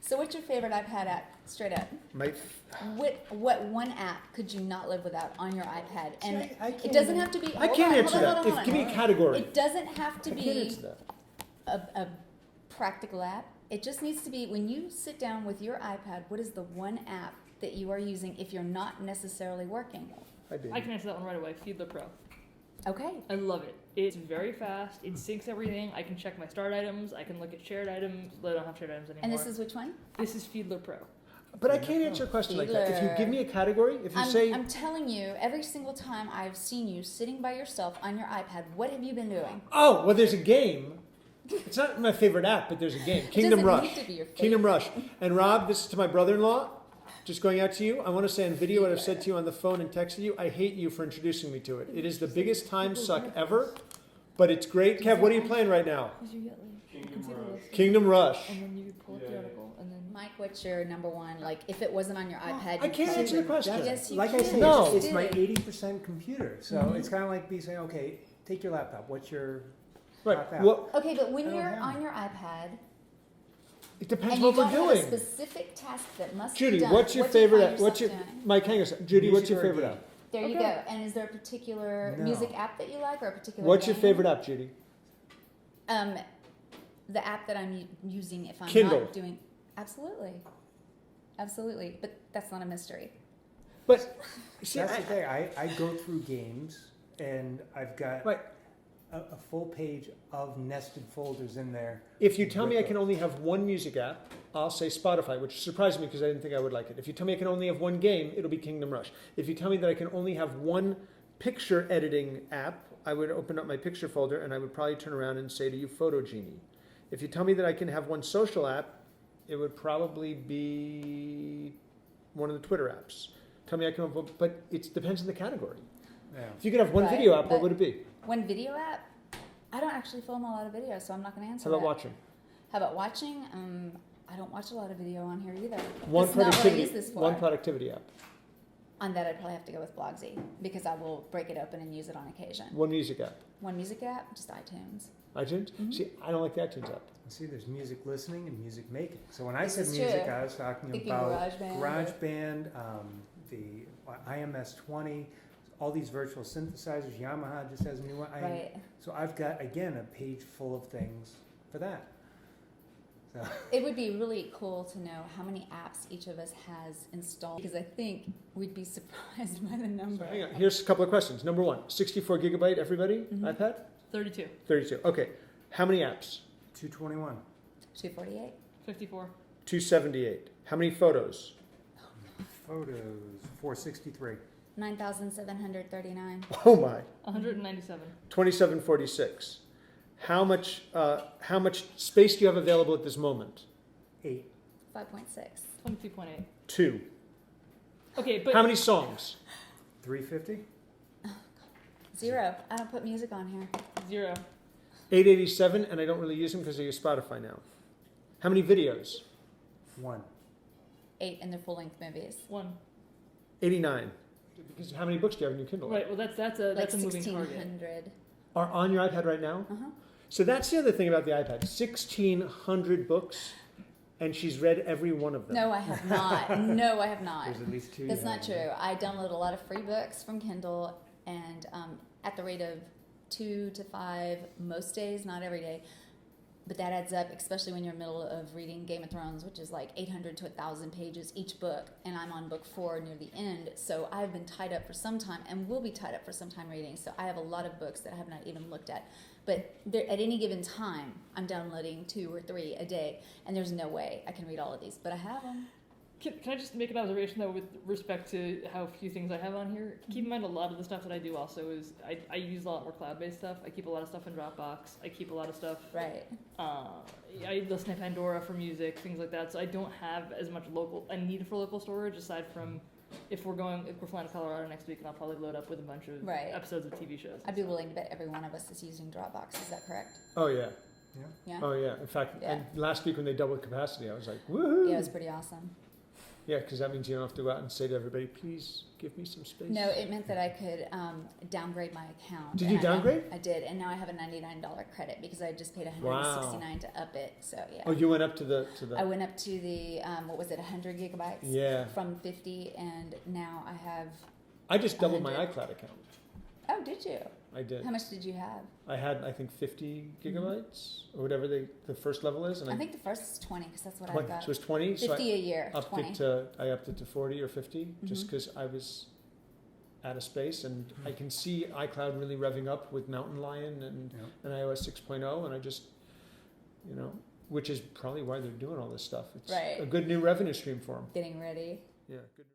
So what's your favorite iPad app? Straight up. What one app could you not live without on your iPad? And it doesn't have to be. I can't answer that. Give me a category. It doesn't have to be a practical app. It just needs to be when you sit down with your iPad. What is the one app that you are using if you're not necessarily working? I can answer that one right away. Feedler Pro. Okay. I love it. It's very fast. It syncs everything. I can check my start items. I can look at shared items. I don't have shared items anymore. And this is which one? This is Feedler Pro. But I can't answer a question like that. If you give me a category, if you say... I'm telling you, every single time I've seen you sitting by yourself on your iPad, what have you been doing? Oh, well, there's a game. It's not my favorite app, but there's a game. Kingdom Rush. Need to be your favorite. Kingdom Rush. And Rob, this is to my brother-in-law. Just going out to you, I want to say on video what I've said to you on the phone and texted you. I hate you for introducing me to it. It is the biggest time suck ever, but it's great. Kev, what are you playing right now? Kingdom Rush. And then you pull up the article, and then Mike, what's your number one? Like, if it wasn't on your iPad, I can't answer the question. Yes, you like can. I said, No. it's my 80% computer. So it's kind of like me saying, okay, take your laptop. What's your top app? Well, Okay, but when I don't you're have on your iPad it depends and you what we're don't have doing. a specific task that must Judy, be done, what's your what do you favorite find app? What's your yourself doing? Mike? Hang on a second. Judy, what's your Music or favorite game? app? There you Okay. go. And is there a particular No. music app that you like, or a particular? What's your game? favorite app, Judy? The app that I'm using if I'm Kindle. not doing. Absolutely, absolutely. But that's not a mystery. But see, That's the thing. I go through games, and I've got Right. a full page of nested folders in there. if you tell me I can only have one music app, I'll say Spotify, which surprised me because I didn't think I would like it. If you tell me I can only have one game, it'll be Kingdom Rush. If you tell me that I can only have one picture editing app, I would open up my picture folder and I would probably turn around and say to you, Photo Genie. If you tell me that I can have one social app, it would probably be one of the Twitter apps. Tell me I can have one, but it depends on the category. Yeah. If you could have one Right, video app, what but- would it be? One video app. I don't actually film a lot of videos, so I'm not going to answer How about that. watching? How about watching? I don't watch a lot of video on here either. One That's not what I productivity, use this for. one productivity app. On that, I'd probably have to go with Blogsy because I will break it open and use it on occasion. One music app. One music app, just iTunes. iTunes? Mhm. See, I don't like the iTunes app. See, there's music listening and music making. So when I This said is music, true. I was talking Thinking about GarageBand. GarageBand, the IMS-20, all these virtual synthesizers. Yamaha just has a new one. Right. So I've got, again, a page full of things for that. So It would be really cool to know how many apps each of us has installed because I think we'd be surprised by the number. Hang on. Here's a couple of questions. Number one, 64 gigabyte, everybody? Mhm. iPad? 32, 32. Okay. How many apps? 221. 248. 54. 278. How many photos? Photos, 463. 9,739. Oh my. 197. 2746. How much space do you have available at this moment? 8. 5.6. 22.8. 2. Okay, but How many songs? 350. 0. I don't put music on here. 0. 887, and I don't really use them because I use Spotify now. How many videos? 1. 8 in their full-length movies. 1. 89. Because how many books do you have in your Kindle? Right. Well, that's Like a moving target. 1,600. Are on your iPad right now? Uh-huh. So that's the other thing about the iPad. 1,600 books, and she's read every one of them. No, I have not. No, I have not. There's at least 2. That's not true. I download a lot of free books from Kindle, and at the rate of 2 to 5 most days, not every day. But that adds up, especially when you're in the middle of reading Game of Thrones, which is like 800 to 1,000 pages each book, and I'm on book 4 near the end. So I've been tied up for some time, and will be tied up for some time reading. So I have a lot of books that I have not even looked at. But at any given time, I'm downloading 2 or 3 a day, and there's no way I can read all of these. But I have them. Can I just make an observation, though, with respect to how few things I have on here? Keep in mind a lot of the stuff that I do also is I use a lot more cloud-based stuff. I keep a lot of stuff in Dropbox. I keep a lot of stuff. Right. I listen to Pandora for music, things like that. So I don't have as much a need for local storage aside from if we're flying to Colorado next week, and I'll probably load up with a bunch of Right. episodes of TV shows. I'd be willing to bet every one of us is using Dropbox. Is that correct? Oh, yeah. Yeah. Oh, yeah. In fact, Yeah. and last week when they doubled capacity, I was like, woohoo! Yeah, it was pretty awesome. Yeah, because that means you don't have to go out and say to everybody, please give me some space. No, it meant that I could downgrade my account. Did you And downgrade? I did, and now I have a $99 credit because I just paid $169 Wow. to up it. So yeah. Oh, you went up to the. I went up to the what was it, 100 gigabytes? Yeah. From 50, and now I have. I just doubled my 100. iCloud account. Oh, did you? I did. How much did you have? I had, I think, 50 gigabytes or whatever the first level is, and I think the first is 20 because that's what I 20, got. so it was 20. 50 So a year. I upped 20. it to 40 or 50 just Mhm. because I was out of space, and I can see iCloud really revving up with Mountain Lion and iOS 6.0, and I just, which is probably why they're doing all this stuff. It's Right. a good new revenue stream for them. Getting ready. Yeah, good.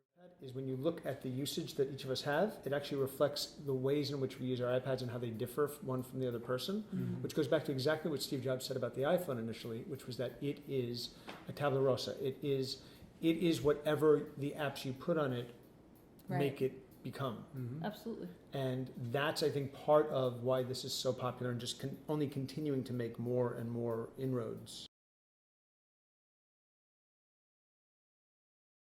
Is when you look at the usage that each of us have, it actually reflects the ways in which we use our iPads and how they differ one from the other person, Mm-hmm. which goes back to exactly what Steve Jobs said about the iPhone initially, which was that it is a tabula rasa. It is whatever the apps you put on it Right. make it become. Mm-hmm. Absolutely. And that's, I think, part of why this is so popular and just only continuing to make more and more inroads.